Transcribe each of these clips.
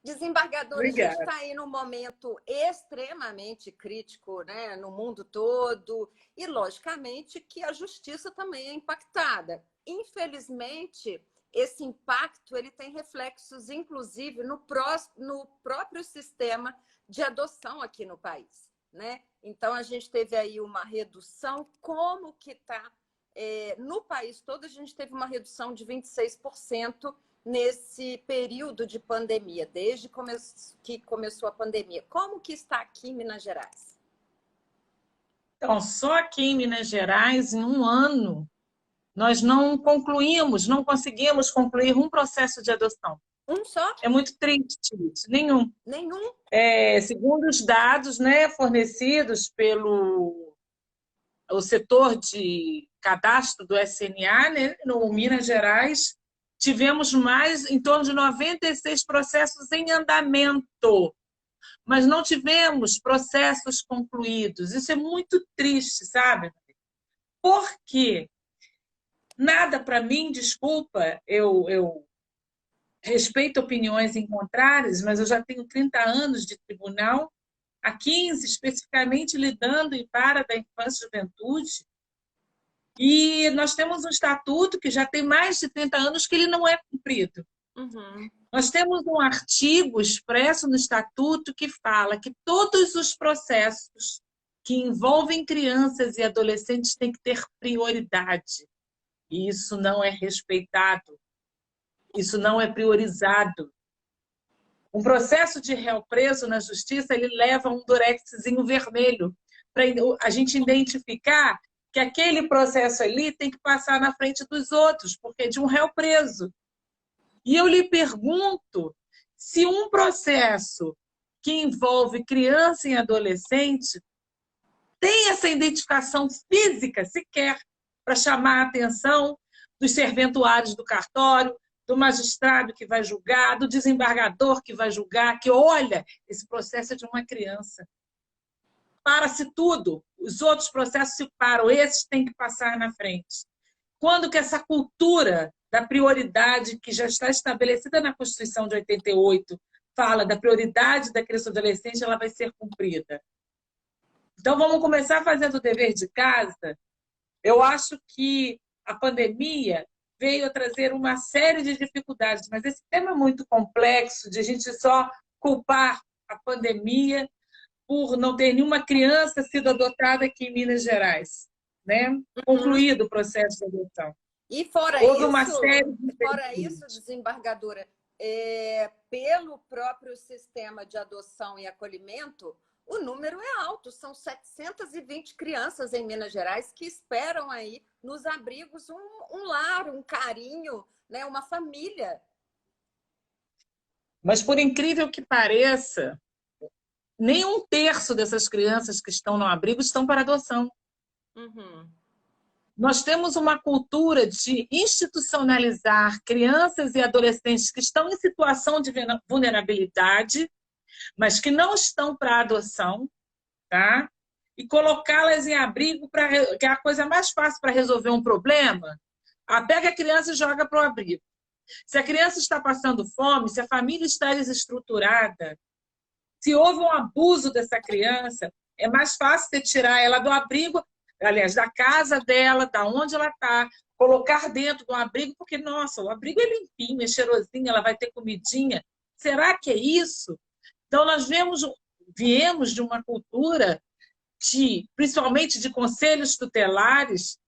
Desembargadora, a gente Obrigada. está aí num momento extremamente crítico, né, no mundo todo, e logicamente que a justiça também é impactada. Infelizmente, esse impacto ele tem reflexos, inclusive, no próprio sistema de adoção aqui no país, né? Então, a gente teve aí uma redução, como que está no país todo, a gente teve uma redução de 26% nesse período de pandemia, desde que começou a pandemia. Como que está aqui em Minas Gerais? Então, só aqui em Minas Gerais, em um ano, nós não concluímos, não conseguimos concluir um processo de adoção. Um só? É muito triste isso. Nenhum. Nenhum? Segundo os dados, né, fornecidos pelo o setor de cadastro do SNA, né, no Minas Gerais, tivemos mais em torno de 96 processos em andamento, mas não tivemos processos concluídos. Isso é muito triste, sabe? Por quê? Nada para mim, desculpa, eu respeito opiniões em contrárias, mas eu já tenho 30 anos de tribunal, há 15 especificamente lidando em vara da infância e juventude, e nós temos um estatuto que já tem mais de 30 anos que ele não é cumprido. Uhum. Nós temos um artigo expresso no estatuto que fala que todos os processos que envolvem crianças e adolescentes têm que ter prioridade. E isso não é respeitado. Isso não é priorizado. Um processo de réu preso na justiça, ele leva um durexzinho vermelho para a gente identificar que aquele processo ali tem que passar na frente dos outros, porque é de um réu preso. E eu lhe pergunto se um processo que envolve criança e adolescente tem essa identificação física sequer para chamar a atenção dos serventuários do cartório, do magistrado que vai julgar, do desembargador que vai julgar, que olha, esse processo é de uma criança. Para-se tudo, os outros processos se param, esses têm que passar na frente. Quando que essa cultura da prioridade que já está estabelecida na Constituição de 88 fala da prioridade da criança e adolescente, ela vai ser cumprida? Então, vamos começar fazendo o dever de casa. Eu acho que a pandemia veio a trazer uma série de dificuldades, mas esse tema é muito complexo, de a gente só culpar a pandemia por não ter nenhuma criança sido adotada aqui em Minas Gerais, né? Uhum. Concluído o processo de adoção. E Houve uma série de fora isso, impedimentos. desembargadora, pelo próprio sistema de adoção e acolhimento, o número é alto. São 720 crianças em Minas Gerais que esperam aí nos abrigos um lar, um carinho, né, uma família. Mas, por incrível que pareça, nem um terço dessas crianças que estão no abrigo estão para adoção. Uhum. Nós temos uma cultura de institucionalizar crianças e adolescentes que estão em situação de vulnerabilidade, mas que não estão para adoção, tá? E colocá-las em abrigo, que é a coisa mais fácil para resolver um problema. Pega a criança e joga para o abrigo. Se a criança está passando fome, se a família está desestruturada, se houve um abuso dessa criança, é mais fácil você tirar ela do abrigo, aliás, da casa dela, da onde ela está, colocar dentro do abrigo, porque, nossa, o abrigo é limpinho, é cheirosinho, ela vai ter comidinha. Será que é isso? Então, nós viemos de uma cultura, principalmente de conselhos tutelares,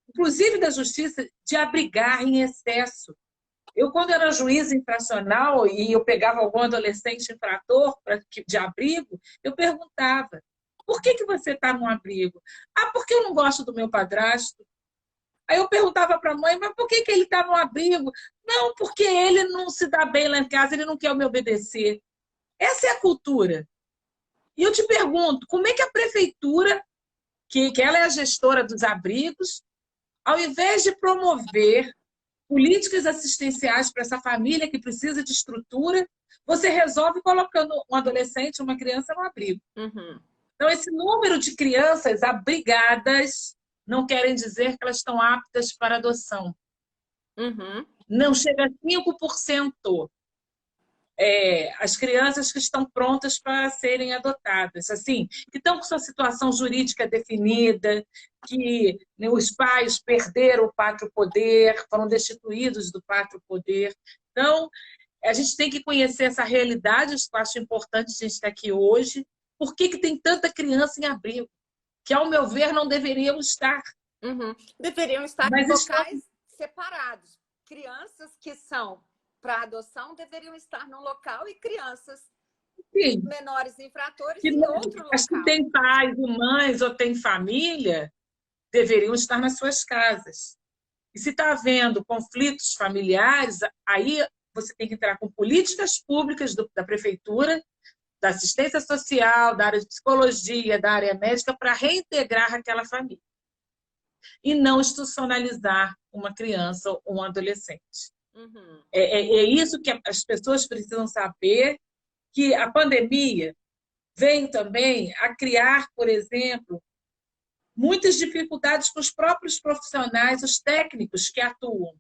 inclusive da justiça, de abrigar em excesso. Eu, quando era juíza infracional e eu pegava algum adolescente infrator de abrigo, eu perguntava, por que você está no abrigo? Porque eu não gosto do meu padrasto. Aí eu perguntava para a mãe, mas por que ele está no abrigo? Não, porque ele não se dá bem lá em casa, ele não quer me obedecer. Essa é a cultura. E eu te pergunto, como é que a prefeitura, que ela é a gestora dos abrigos, ao invés de promover políticas assistenciais para essa família que precisa de estrutura, você resolve colocando um adolescente, uma criança no abrigo. Uhum. Então, esse número de crianças abrigadas não querem dizer que elas estão aptas para adoção. Uhum. Não chega a 5%. as crianças que estão prontas para serem adotadas, assim, que estão com sua situação jurídica definida, que, né, os pais perderam o pátrio poder, foram destituídos do pátrio poder. Então, a gente tem que conhecer essa realidade, eu acho importante a gente estar aqui hoje. Por que tem tanta criança em abrigo? Que, ao meu ver, não deveriam estar. Uhum. Deveriam estar em Mas locais separados. Crianças que são para adoção deveriam estar num local e crianças sim, menores infratores que, em outro as que local. têm pais e mães ou têm família deveriam estar nas suas casas. E se está havendo conflitos familiares, aí você tem que entrar com políticas públicas da prefeitura, da assistência social, da área de psicologia, da área médica, para reintegrar aquela família. E não institucionalizar uma criança ou um adolescente. Uhum. É isso que as pessoas precisam saber, que a pandemia veio também a criar, por exemplo, muitas dificuldades para os próprios profissionais, os técnicos que atuam.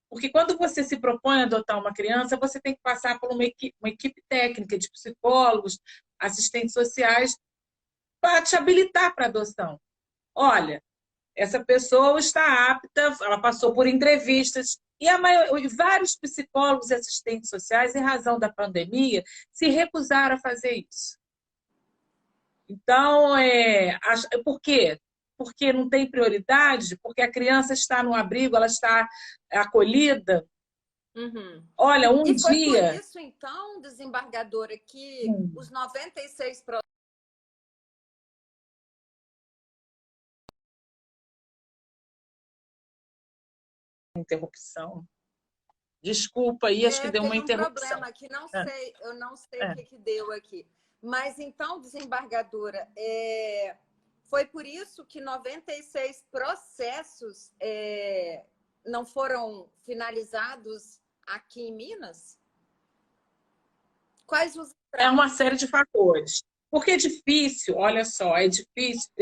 Porque quando você se propõe a adotar uma criança, você tem que passar por uma equipe técnica de psicólogos, assistentes sociais, para te habilitar para a adoção. Olha, essa pessoa está apta, ela passou por entrevistas, e vários psicólogos e assistentes sociais, em razão da pandemia, se recusaram a fazer isso. Então, por quê? Porque não tem prioridade, porque a criança está no abrigo, ela está acolhida. Uhum. Olha, um E foi por dia... isso, então, desembargadora, que os 96%... Interrupção. Desculpa aí, acho que deu uma Teve um interrupção. problema que não sei, eu não sei o É. que deu aqui. Mas então, desembargadora, foi por isso que 96 processos não foram finalizados aqui em Minas? Quais os... É uma série de fatores. Porque é difícil, olha só, é difícil.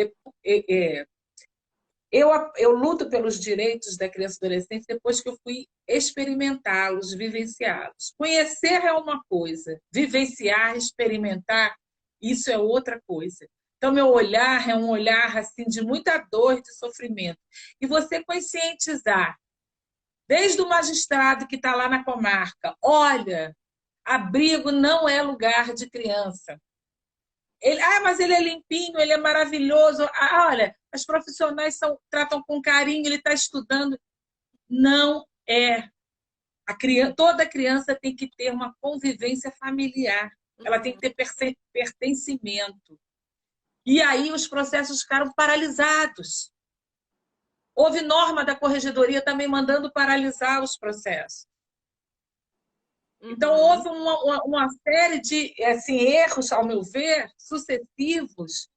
Eu luto pelos direitos da criança e adolescente depois que eu fui experimentá-los, vivenciá-los. Conhecer é uma coisa, vivenciar, experimentar, isso é outra coisa. Então, meu olhar é um olhar assim, de muita dor e de sofrimento. E você conscientizar, desde o magistrado que está lá na comarca, olha, abrigo não é lugar de criança. Mas ele é limpinho, ele é maravilhoso. Olha, as profissionais tratam com carinho, ele está estudando. Não é. Toda criança tem que ter uma convivência familiar. Ela tem que ter pertencimento. E aí os processos ficaram paralisados. Houve norma da corregedoria também mandando paralisar os processos. Então, houve uma série de assim, erros, ao meu ver, sucessivos,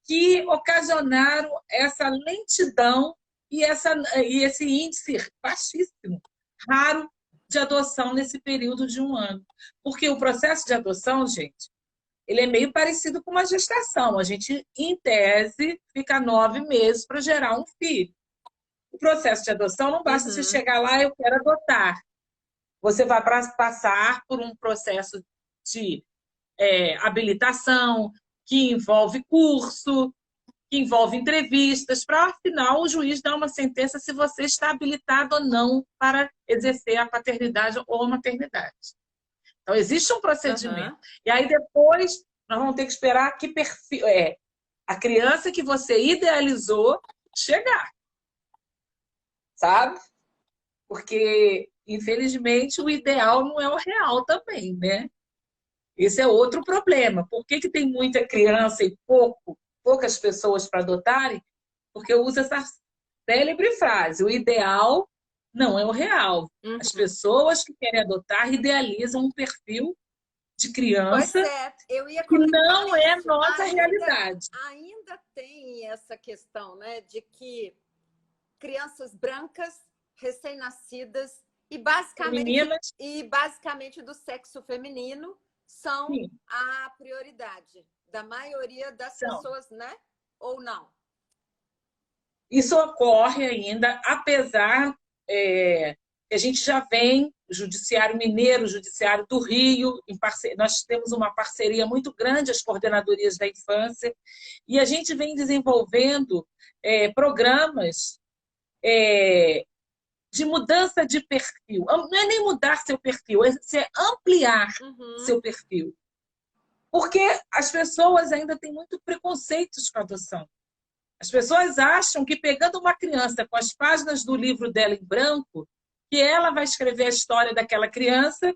que ocasionaram essa lentidão e esse índice baixíssimo, raro, de adoção nesse período de um ano. Porque o processo de adoção, gente, ele é meio parecido com uma gestação. A gente, em tese, fica 9 meses para gerar um filho. O processo de adoção não basta você chegar lá, eu quero adotar. Você vai passar por um processo de habilitação, que envolve curso, que envolve entrevistas, para, afinal, o juiz dar uma sentença se você está habilitado ou não para exercer a paternidade ou a maternidade. Então, existe um procedimento. E aí, depois, nós vamos ter que esperar que perfil, a criança que você idealizou chegar. Sabe? Porque, infelizmente, o ideal não é o real também, né? Esse é outro problema. Por que tem muita criança e poucas pessoas para adotarem? Porque eu uso essa célebre frase: o ideal não é o real. As pessoas que querem adotar idealizam um perfil de criança eu ia que não é isso. nossa realidade. Ainda tem essa questão, né, de que crianças brancas, recém-nascidas e basicamente do sexo feminino são a prioridade da maioria das pessoas, né? Ou não? Isso ocorre ainda, apesar que a gente já vem, o Judiciário Mineiro, o Judiciário do Rio, nós temos uma parceria muito grande, as coordenadorias da infância, e a gente vem desenvolvendo programas de mudança de perfil. Não é nem mudar seu perfil, é ampliar seu perfil. Porque as pessoas ainda têm muito preconceitos com a adoção. As pessoas acham que pegando uma criança com as páginas do livro dela em branco, que ela vai escrever a história daquela criança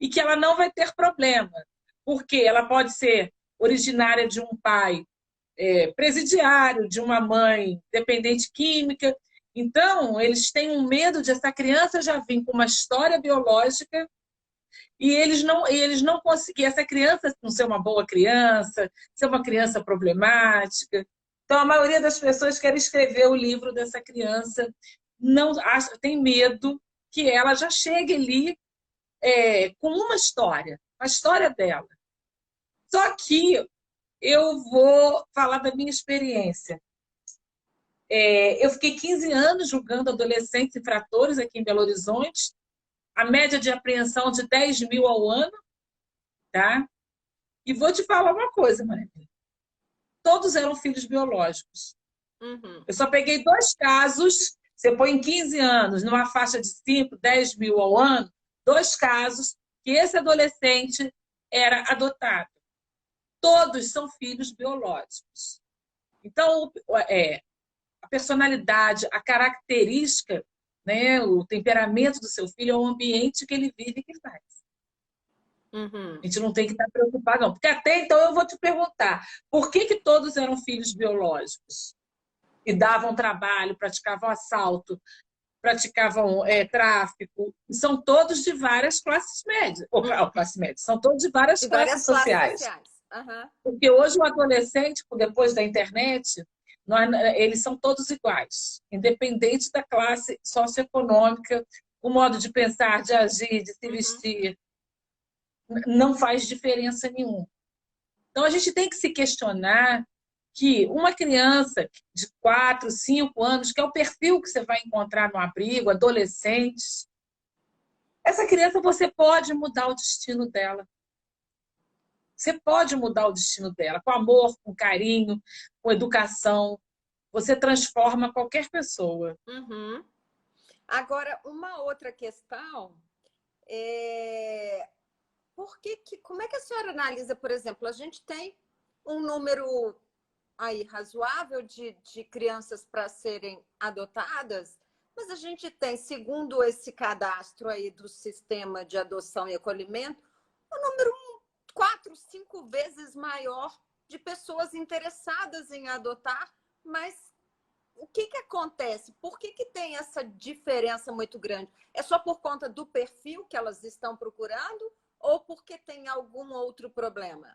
e que ela não vai ter problema. Porque ela pode ser originária de um pai presidiário, de uma mãe dependente química. Então, eles têm um medo de essa criança já vir com uma história biológica e eles não conseguir essa criança não ser uma boa criança, ser uma criança problemática. Então, a maioria das pessoas quer escrever o livro dessa criança, não tem medo que ela já chegue ali com uma história, a história dela. Só que eu vou falar da minha experiência. Eu fiquei 15 anos julgando adolescentes infratores aqui em Belo Horizonte, a média de apreensão de 10 mil ao ano, tá? E vou te falar uma coisa, Maria. Todos eram filhos biológicos. Eu só peguei 2 casos, você põe em 15 anos, numa faixa de 5, 10 mil ao ano, 2 casos que esse adolescente era adotado. Todos são filhos biológicos. Então, a personalidade, a característica, né, o temperamento do seu filho é o ambiente que ele vive e que faz. A gente não tem que estar preocupado, não. Porque até então eu vou te perguntar, por que todos eram filhos biológicos? E davam trabalho, praticavam assalto, praticavam tráfico. E são todos de várias classes médias. Ou classe média, são todos de várias classes sociais. Porque hoje o adolescente, depois da internet, eles são todos iguais, independente da classe socioeconômica, o modo de pensar, de agir, de se vestir. Não faz diferença nenhuma. Então, a gente tem que se questionar que uma criança de 4, 5 anos, que é o perfil que você vai encontrar no abrigo, adolescentes, essa criança você pode mudar o destino dela. Você pode mudar o destino dela com amor, com carinho, com educação. Você transforma qualquer pessoa. Agora, uma outra questão como é que a senhora analisa, por exemplo, a gente tem um número aí razoável de crianças para serem adotadas, mas a gente tem, segundo esse cadastro aí do sistema de adoção e acolhimento, um número 4, 5 vezes maior de pessoas interessadas em adotar, mas o que acontece? Por que tem essa diferença muito grande? É só por conta do perfil que elas estão procurando ou porque tem algum outro problema?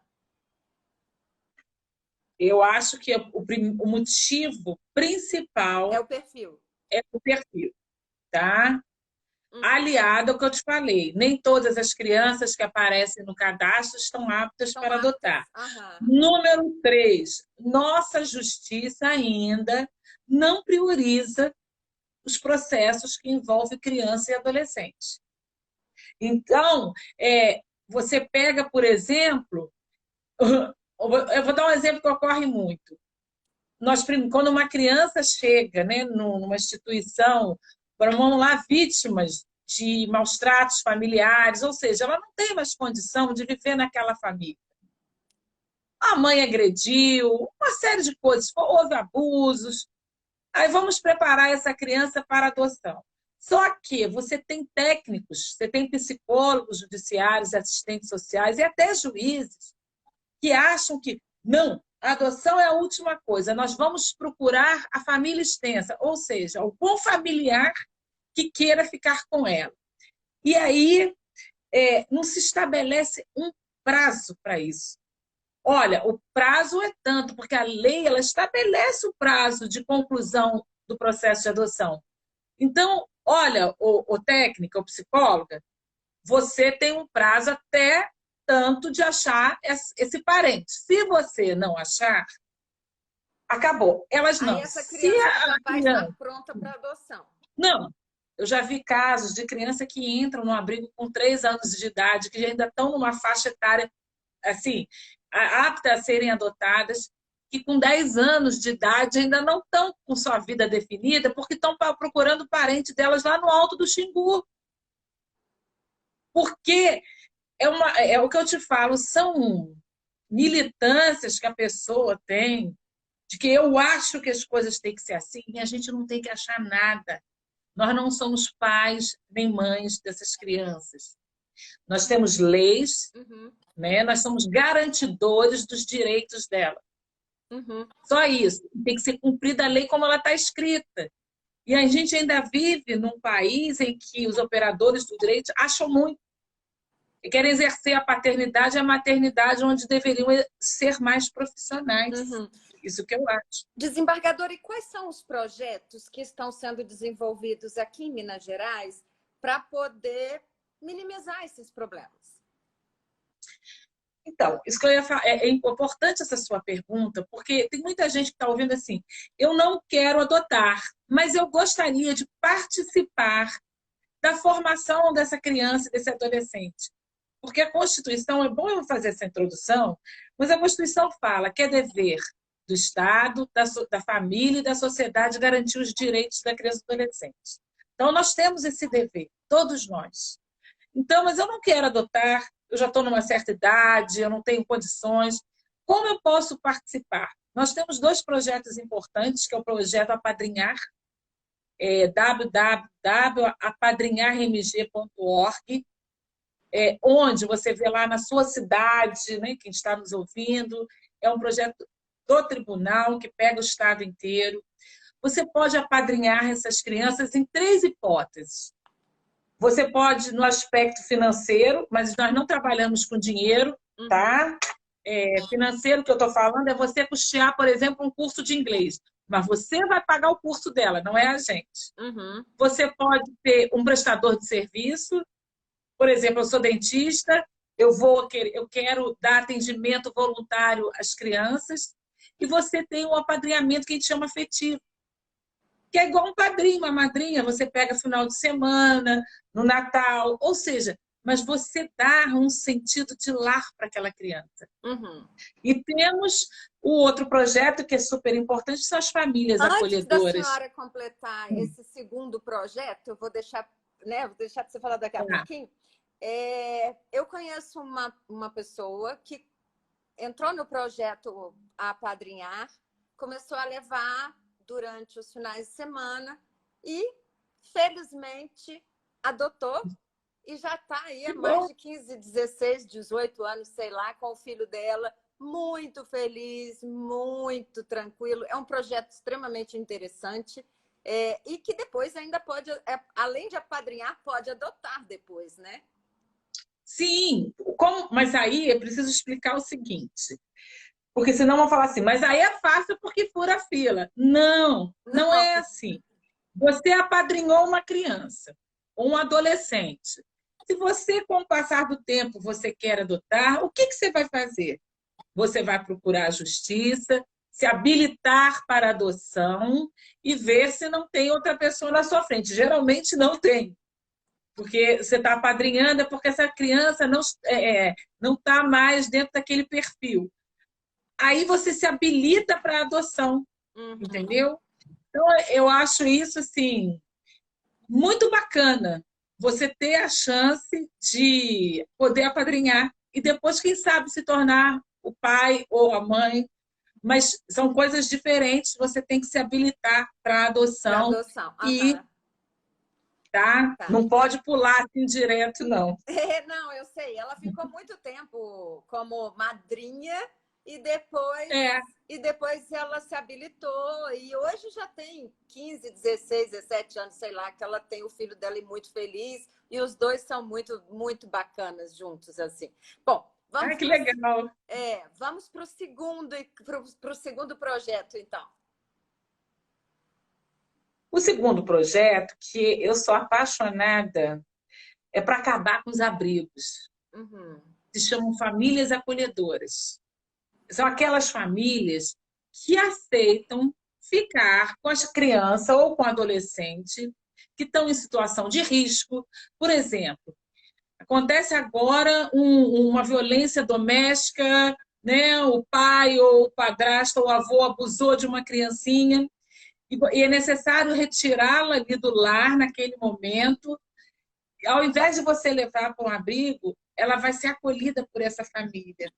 Eu acho que o motivo principal é o perfil. Tá? Aliado ao que eu te falei, nem todas as crianças que aparecem no cadastro estão aptas para adotar. Número 3, nossa justiça ainda não prioriza os processos que envolvem criança e adolescente. Então, você pega, por exemplo, eu vou dar um exemplo que ocorre muito. Quando uma criança chega, né, numa instituição, vamos lá, vítimas de maus tratos familiares, ou seja, ela não tem mais condição de viver naquela família. A mãe agrediu, uma série de coisas, houve abusos. Aí vamos preparar essa criança para adoção. Só que você tem técnicos, você tem psicólogos judiciários, assistentes sociais e até juízes que acham que não, a adoção é a última coisa, nós vamos procurar a família extensa, ou seja, algum familiar que queira ficar com ela. E aí não se estabelece um prazo para isso. Olha, o prazo é tanto, porque a lei ela estabelece o prazo de conclusão do processo de adoção. Então, olha, o técnico, o psicóloga, você tem um prazo até tanto de achar esse parente. Se você não achar, acabou. Elas não. Aí essa criança já vai estar pronta para adoção. Não. Eu já vi casos de criança que entram no abrigo com 3 anos de idade, que ainda estão numa faixa etária assim, apta a serem adotadas, que com 10 anos de idade ainda não estão com sua vida definida, porque estão procurando o parente delas lá no Alto do Xingu. Porque é o que eu te falo, são militâncias que a pessoa tem, de que eu acho que as coisas têm que ser assim, e a gente não tem que achar nada. Nós não somos pais nem mães dessas crianças. Nós temos leis, né? Nós somos garantidores dos direitos dela. Só isso. Tem que ser cumprida a lei como ela está escrita. E a gente ainda vive num país em que os operadores do direito acham muito e querem exercer a paternidade e a maternidade onde deveriam ser mais profissionais. Isso que eu acho. Desembargador, e quais são os projetos que estão sendo desenvolvidos aqui em Minas Gerais para poder minimizar esses problemas? Então, isso que eu ia falar, é importante essa sua pergunta, porque tem muita gente que está ouvindo assim, eu não quero adotar, mas eu gostaria de participar da formação dessa criança, desse adolescente. Porque a Constituição, é bom eu fazer essa introdução, mas a Constituição fala que é dever do Estado, da família e da sociedade garantir os direitos da criança e do adolescente. Então, nós temos esse dever, todos nós. Então, mas eu não quero adotar, eu já estou numa certa idade, eu não tenho condições. Como eu posso participar? Nós temos 2 projetos importantes, que é o projeto Apadrinhar, www.apadrinharmg.org, onde você vê lá na sua cidade, né, quem está nos ouvindo, é um projeto do tribunal que pega o estado inteiro. Você pode apadrinhar essas crianças em 3 hipóteses. Você pode no aspecto financeiro, mas nós não trabalhamos com dinheiro, tá? Financeiro que eu estou falando é você custear, por exemplo, um curso de inglês. Mas você vai pagar o curso dela, não é a gente. Você pode ter um prestador de serviço. Por exemplo, eu sou dentista, eu quero dar atendimento voluntário às crianças. E você tem um apadrinhamento que a gente chama afetivo, que é igual um padrinho, uma madrinha, você pega final de semana, no Natal, ou seja, mas você dá um sentido de lar para aquela criança. E temos o outro projeto que é super importante, são as famílias acolhedoras. Antes da senhora completar esse segundo projeto, eu vou deixar, né, vou deixar para você falar daqui a pouquinho. Eu conheço uma pessoa que entrou no projeto Apadrinhar, começou a levar durante os finais de semana e, felizmente, adotou e já está aí há mais de 15, 16, 18 anos, sei lá, com o filho dela, muito feliz, muito tranquilo. É um projeto extremamente interessante e que depois ainda pode, além de apadrinhar, pode adotar depois, né? Sim, mas aí é preciso explicar o seguinte, porque senão vão falar assim, mas aí é fácil porque fura a fila. Não, não é assim. Você apadrinhou uma criança, ou um adolescente. Se você, com o passar do tempo, você quer adotar, o que você vai fazer? Você vai procurar a justiça, se habilitar para adoção e ver se não tem outra pessoa na sua frente. Geralmente não tem. Porque você está apadrinhando, porque essa criança não está mais dentro daquele perfil. Aí você se habilita para a adoção, entendeu? Então, eu acho isso, assim, muito bacana. Você ter a chance de poder apadrinhar e depois, quem sabe, se tornar o pai ou a mãe. Mas são coisas diferentes, você tem que se habilitar para a adoção. E tá? Não pode pular assim direto, não. Não, eu sei. Ela ficou muito tempo como madrinha e depois ela se habilitou. E hoje já tem 15, 16, 17 anos, sei lá, que ela tem o filho dela e muito feliz. E os dois são muito, muito bacanas juntos, assim. Bom, vamos... que legal! Vamos para o segundo projeto, então. O segundo projeto, que eu sou apaixonada, é para acabar com os abrigos. Se chamam famílias acolhedoras. São aquelas famílias que aceitam ficar com a criança ou com o adolescente que estão em situação de risco. Por exemplo, acontece agora uma violência doméstica, né? O pai ou o padrasto ou o avô abusou de uma criancinha e é necessário retirá-la ali do lar naquele momento. Ao invés de você levar para um abrigo, ela vai ser acolhida por essa família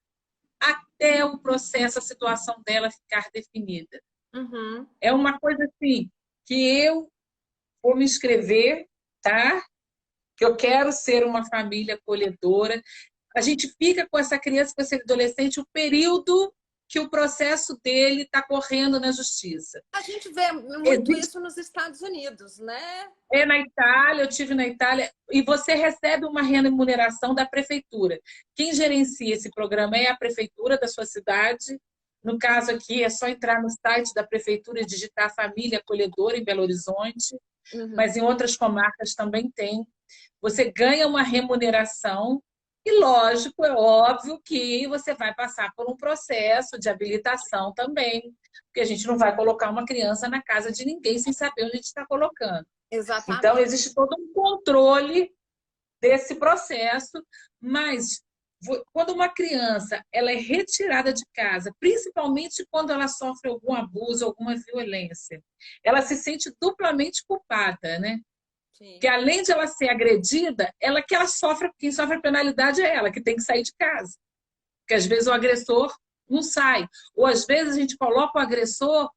até o processo, a situação dela ficar definida. Uhum. É uma coisa assim que eu vou me inscrever, tá? Que eu quero ser uma família acolhedora. A gente fica com essa criança, com esse adolescente, o período que o processo dele está correndo na justiça. A gente vê muito isso nos Estados Unidos, né? É na Itália, eu tive na Itália, e você recebe uma remuneração da prefeitura. Quem gerencia esse programa é a prefeitura da sua cidade. No caso aqui, é só entrar no site da prefeitura e digitar Família Acolhedora em Belo Horizonte, mas em outras comarcas também tem. Você ganha uma remuneração e, lógico, é óbvio que você vai passar por um processo de habilitação também, porque a gente não vai colocar uma criança na casa de ninguém sem saber onde a gente está colocando. Exatamente. Então, existe todo um controle desse processo, mas quando uma criança ela é retirada de casa, principalmente quando ela sofre algum abuso, alguma violência, ela se sente duplamente culpada, né? Sim. Porque além de ela ser agredida, quem sofre a penalidade é ela, que tem que sair de casa. Porque às vezes o agressor não sai. Ou às vezes a gente coloca o agressor,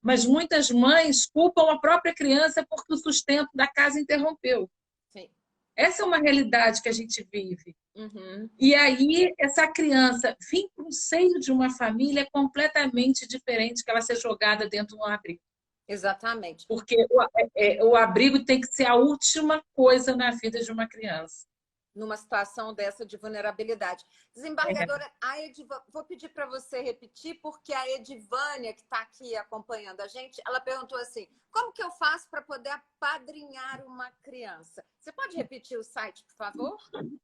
mas muitas mães culpam a própria criança porque o sustento da casa interrompeu. Sim. Essa é uma realidade que a gente vive. Uhum. E aí, essa criança vir para o seio de uma família é completamente diferente que ela ser jogada dentro de um abrigo. Exatamente. Porque o abrigo tem que ser a última coisa na vida de uma criança. Numa situação dessa de vulnerabilidade. Desembargadora, vou pedir para você repetir, porque a Edivânia, que está aqui acompanhando a gente, ela perguntou assim, como que eu faço para poder apadrinhar uma criança? Você pode repetir o site, por favor?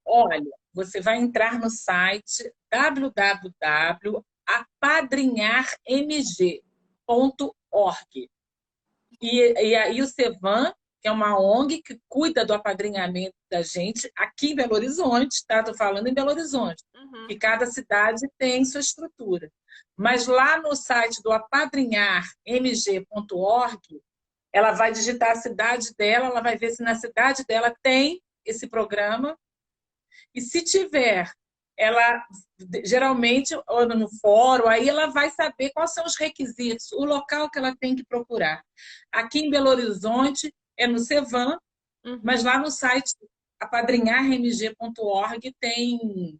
Olha, você vai entrar no site www.apadrinharmg.org. E aí o Cevan, que é uma ONG que cuida do apadrinhamento da gente aqui em Belo Horizonte, tá? Estou falando em Belo Horizonte, que cada cidade tem sua estrutura. Mas lá no site do apadrinharmg.org, ela vai digitar a cidade dela, ela vai ver se na cidade dela tem esse programa. E se tiver, ela geralmente, ou no fórum, aí ela vai saber quais são os requisitos, o local que ela tem que procurar. Aqui em Belo Horizonte é no Cevan, mas lá no site apadrinharmg.org tem,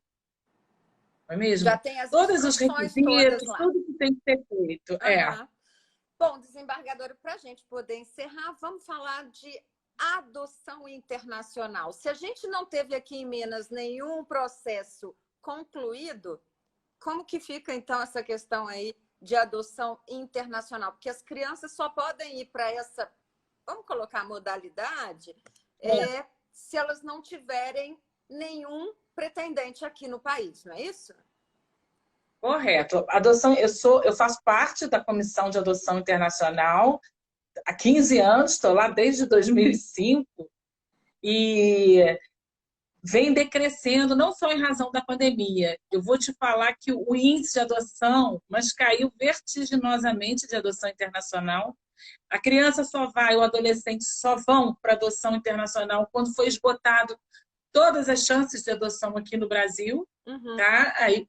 não é mesmo? Já tem as todos os requisitos, lá. tudo que tem que ser feito. Bom, desembargadora, para a gente poder encerrar, vamos falar de adoção internacional. Se a gente não teve aqui em Minas nenhum processo concluído, como que fica então essa questão aí de adoção internacional? Porque as crianças só podem ir para essa, vamos colocar modalidade, se elas não tiverem nenhum pretendente aqui no país, não é isso? Correto. Adoção, eu faço parte da Comissão de Adoção Internacional há 15 anos, estou lá desde 2005, e vem decrescendo, não só em razão da pandemia. Eu vou te falar que o índice de adoção, mas caiu vertiginosamente de adoção internacional. A criança só vai, o adolescente só vão para adoção internacional quando foi esgotado todas as chances de adoção aqui no Brasil, tá? Aí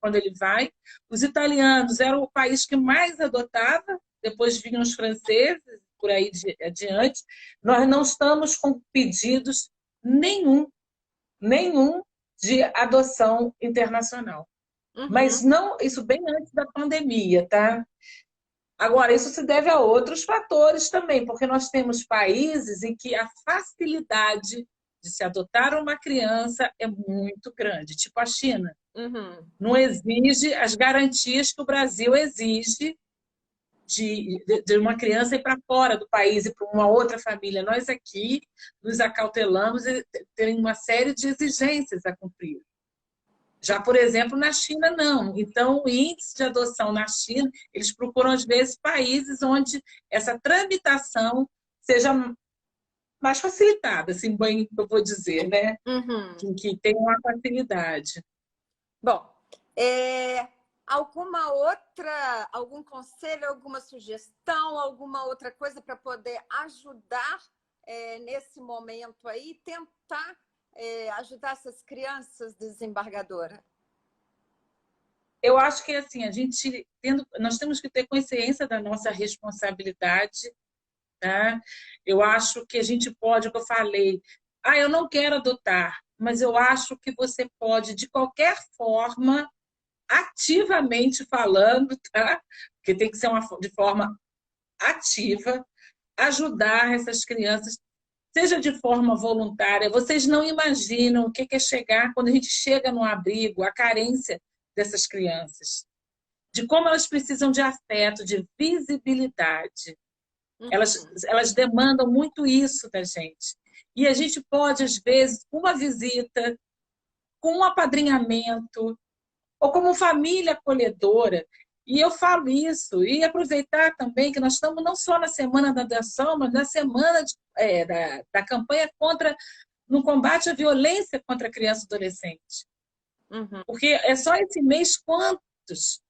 quando ele vai. Os italianos eram o país que mais adotava, depois vinham os franceses, por aí adiante. Nós não estamos com pedidos nenhum de adoção internacional. Mas não, isso bem antes da pandemia, tá? Agora, isso se deve a outros fatores também, porque nós temos países em que a facilidade de se adotar uma criança é muito grande, tipo a China. Não exige as garantias que o Brasil exige de uma criança ir para fora do país e para uma outra família. Nós aqui nos acautelamos e tem uma série de exigências a cumprir. Já, por exemplo, na China, não. Então, o índice de adoção na China, eles procuram, às vezes, países onde essa tramitação seja mais facilitada, assim, bem, eu vou dizer, né? Uhum. Que tem uma facilidade. Bom, algum conselho, alguma sugestão, alguma outra coisa para poder ajudar nesse momento aí, tentar ajudar essas crianças, desembargadora? Eu acho que assim, nós temos que ter consciência da nossa responsabilidade, tá? Eu acho que a gente pode, o que eu falei, eu não quero adotar, mas eu acho que você pode, de qualquer forma, ativamente falando, tá? Porque tem que ser de forma ativa, ajudar essas crianças, seja de forma voluntária. Vocês não imaginam o que é chegar, quando a gente chega no abrigo, a carência dessas crianças, de como elas precisam de afeto, de visibilidade. Elas demandam muito isso da gente. E a gente pode, às vezes, com uma visita, com um apadrinhamento, ou como família acolhedora. E eu falo isso, e aproveitar também que nós estamos não só na Semana da Adoção, mas na semana da campanha no combate à violência contra a criança e adolescente. Porque é só esse mês quantos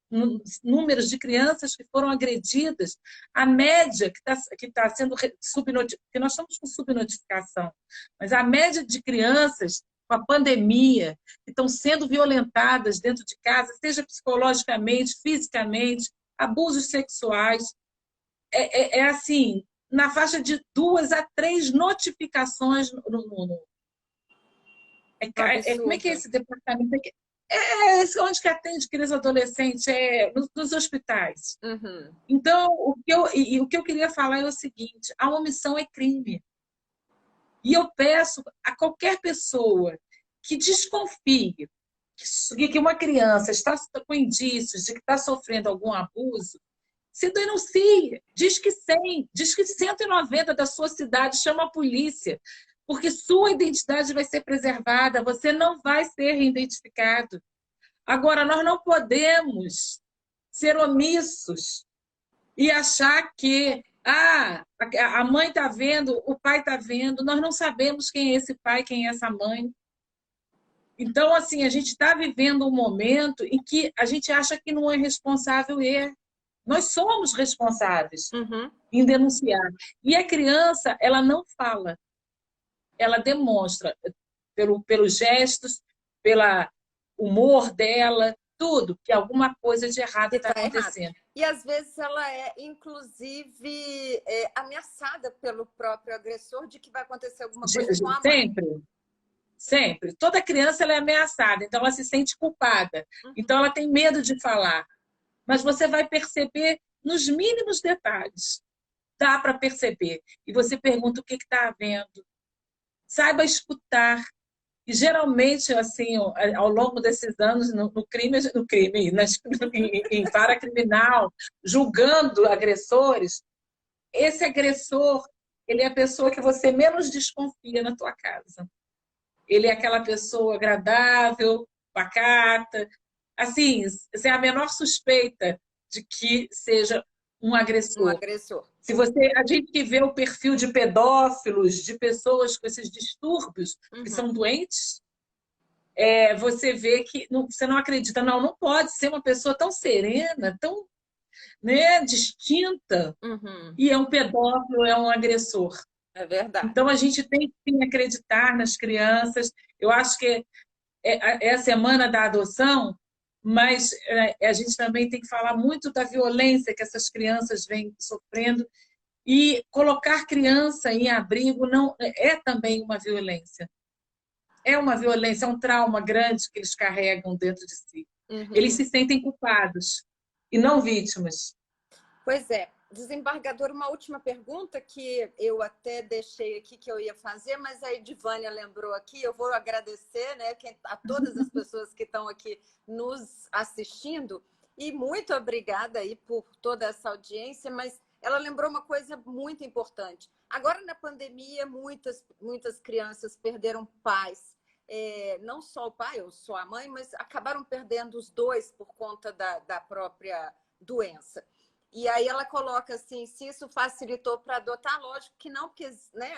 números de crianças que foram agredidas, a média que tá sendo subnotificada, porque nós estamos com subnotificação, mas a média de crianças com a pandemia, que estão sendo violentadas dentro de casa, seja psicologicamente, fisicamente, abusos sexuais, assim, na faixa de 2 a 3 notificações como é que é esse departamento? Onde que atende criança e adolescente? Nos hospitais. Então, o que eu queria falar é o seguinte: a omissão é crime. E eu peço a qualquer pessoa que desconfie que uma criança está com indícios de que está sofrendo algum abuso, se denuncie, diz que 100, diz que 190 da sua cidade, chama a polícia, porque sua identidade vai ser preservada, você não vai ser identificado. Agora, nós não podemos ser omissos e achar que a mãe está vendo, o pai está vendo, nós não sabemos quem é esse pai, quem é essa mãe. Então, assim, a gente está vivendo um momento em que a gente acha que não é responsável e é. Nós somos responsáveis em denunciar. E a criança, ela não fala, ela demonstra pelos gestos, pelo humor dela, tudo, que alguma coisa de errado está acontecendo. Errado. E às vezes ela é, inclusive, ameaçada pelo próprio agressor de que vai acontecer alguma coisa com a mãe. Sempre. Sempre. Toda criança ela é ameaçada, então ela se sente culpada. Então ela tem medo de falar. Mas você vai perceber nos mínimos detalhes. Dá para perceber. E você pergunta o que está havendo. Saiba escutar. E geralmente, assim, ao longo desses anos, no crime, em vara criminal, julgando agressores, esse agressor, ele é a pessoa que você menos desconfia na tua casa. Ele é aquela pessoa agradável, pacata, assim, sem a menor suspeita de que seja um agressor. Um agressor. A gente que vê o perfil de pedófilos, de pessoas com esses distúrbios, que são doentes, você vê que você não acredita, não pode ser uma pessoa tão serena, tão, né, distinta, e é um pedófilo, é um agressor. É verdade. Então, a gente tem que acreditar nas crianças. Eu acho que é a semana da adoção, mas a gente também tem que falar muito da violência que essas crianças vêm sofrendo. E colocar criança em abrigo não é também uma violência. É uma violência, é um trauma grande que eles carregam dentro de si. Eles se sentem culpados e não vítimas. Pois é. Desembargador, uma última pergunta que eu até deixei aqui que eu ia fazer, mas a Edivânia lembrou aqui. Eu vou agradecer, né, a todas as pessoas que estão aqui nos assistindo e muito obrigada aí por toda essa audiência, mas ela lembrou uma coisa muito importante. Agora, na pandemia, muitas crianças perderam pais. Não só o pai ou só a mãe, mas acabaram perdendo os dois por conta da própria doença. E aí ela coloca assim, se isso facilitou para adotar, lógico que não, porque né,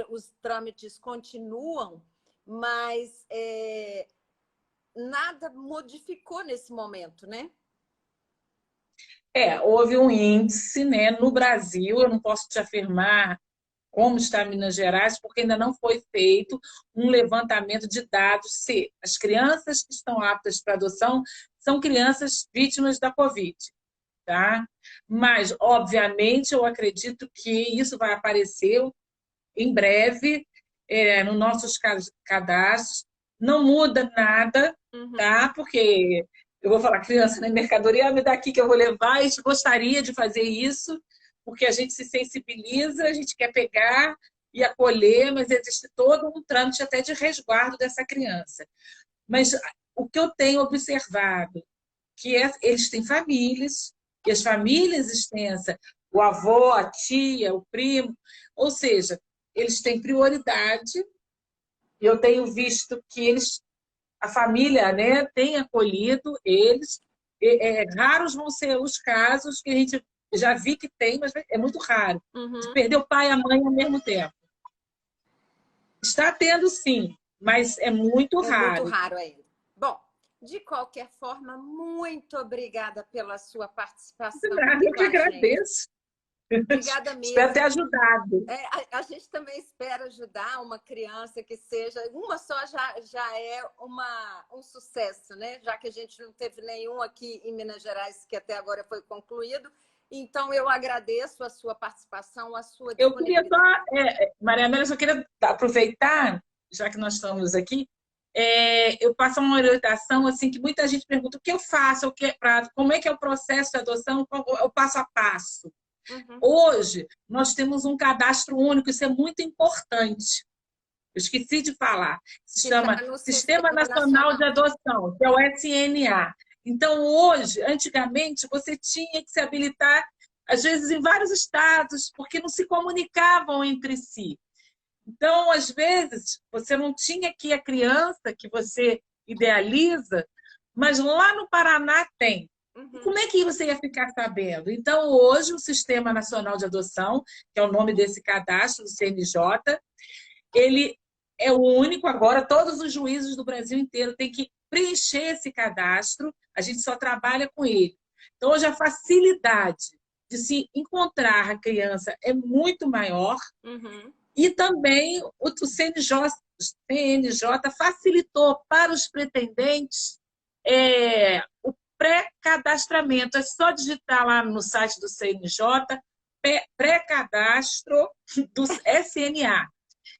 os trâmites continuam, mas nada modificou nesse momento, né? Houve um índice, né, no Brasil, eu não posso te afirmar como está Minas Gerais, porque ainda não foi feito um levantamento de dados se as crianças que estão aptas para adoção são crianças vítimas da Covid, tá? Mas, obviamente, eu acredito que isso vai aparecer em breve nos nossos cadastros. Não muda nada, tá? Porque eu vou falar, criança, né? Mercadoria, me dá aqui que eu vou levar. A gente gostaria de fazer isso, porque a gente se sensibiliza, a gente quer pegar e acolher, mas existe todo um trâmite até de resguardo dessa criança. Mas o que eu tenho observado, que eles têm famílias, e as famílias extensas, o avô, a tia, o primo, ou seja, eles têm prioridade, e eu tenho visto que a família, né, tem acolhido eles. Raros vão ser os casos que a gente já vi que tem, mas é muito raro, de perder o pai e a mãe ao mesmo tempo. Está tendo, sim, mas é muito raro. É muito raro ainda. Bom, de qualquer forma, muito obrigada pela sua participação. Eu que agradeço. Obrigada mesmo. Espero ter ajudado. A gente também espera ajudar uma criança que seja... Uma só já é um sucesso, né? Já que a gente não teve nenhum aqui em Minas Gerais que até agora foi concluído. Então, eu agradeço a sua participação, a sua disponibilidade. Eu queria só... Maria Amélia, só queria aproveitar, já que nós estamos aqui, eu passo uma orientação assim, que muita gente pergunta o que eu faço, como é que é o processo de adoção, qual é o passo a passo. Hoje, nós temos um cadastro único, isso é muito importante. Eu esqueci de falar. Se chama Sistema Nacional de Adoção, que é o SNA. Então, hoje, antigamente, você tinha que se habilitar, às vezes, em vários estados, porque não se comunicavam entre si. Então, às vezes, você não tinha aqui a criança que você idealiza, mas lá no Paraná tem. Como é que você ia ficar sabendo? Então, hoje, o Sistema Nacional de Adoção, que é o nome desse cadastro, do CNJ, ele é o único agora, todos os juízes do Brasil inteiro têm que preencher esse cadastro, a gente só trabalha com ele. Então, hoje, a facilidade de se encontrar a criança é muito maior, e também o CNJ facilitou para os pretendentes o pré-cadastramento. É só digitar lá no site do CNJ, pré-cadastro do SNA.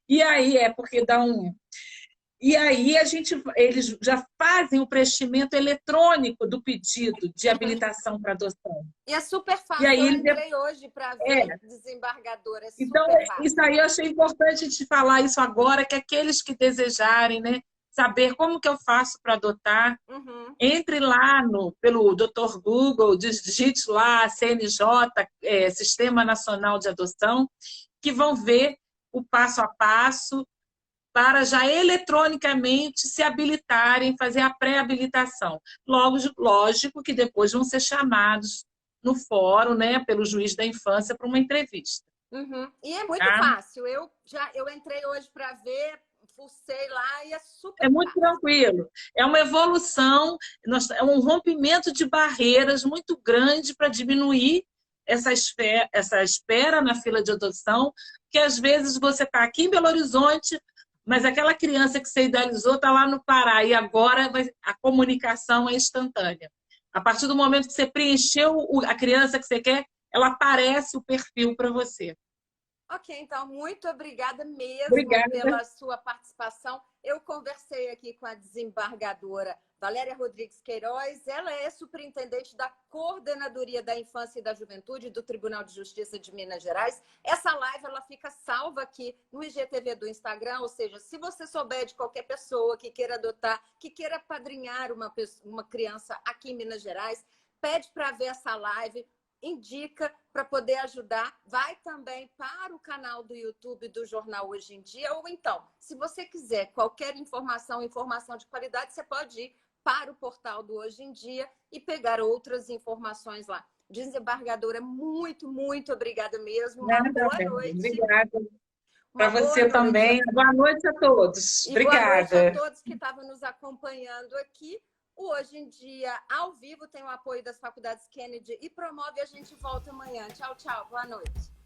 E aí porque dá um... E aí eles já fazem o preenchimento eletrônico do pedido de habilitação para adoção. E é super fácil. Eu entrei hoje para ver desembargadora. Então, isso aí eu achei importante te falar isso agora, que aqueles que desejarem, né, saber como que eu faço para adotar, entre lá pelo Dr. Google, digite lá CNJ, Sistema Nacional de Adoção, que vão ver o passo a passo para já eletronicamente se habilitarem, fazer a pré-habilitação. Lógico que depois vão ser chamados no fórum, né, pelo juiz da infância para uma entrevista. E é muito fácil. Eu entrei hoje para ver, fucei lá e é super É muito tranquilo. É uma evolução, é um rompimento de barreiras muito grande para diminuir essa espera na fila de adoção, que às vezes você está aqui em Belo Horizonte, mas aquela criança que você idealizou está lá no Pará e agora a comunicação é instantânea. A partir do momento que você preencheu a criança que você quer, ela aparece o perfil para você. Ok, então, muito obrigada mesmo pela sua participação. Eu conversei aqui com a desembargadora Valéria Rodrigues Queiroz. Ela é superintendente da Coordenadoria da Infância e da Juventude do Tribunal de Justiça de Minas Gerais. Essa live ela fica salva aqui no IGTV do Instagram, ou seja, se você souber de qualquer pessoa que queira adotar, que queira apadrinhar uma criança aqui em Minas Gerais, pede para ver essa live, indica para poder ajudar, vai também para o canal do YouTube do Jornal Hoje em Dia, ou então, se você quiser qualquer informação de qualidade, você pode ir para o portal do Hoje em Dia e pegar outras informações lá. Desembargadora, muito, muito obrigada mesmo. Nada, Uma boa bem. noite. Obrigada. Para Uma boa você noite. também. Boa noite a todos. E boa noite a Obrigada. todos que estavam nos acompanhando aqui. O Hoje em Dia, ao vivo, tem o apoio das Faculdades Kennedy e Promove. A gente volta amanhã. Tchau, tchau. Boa noite.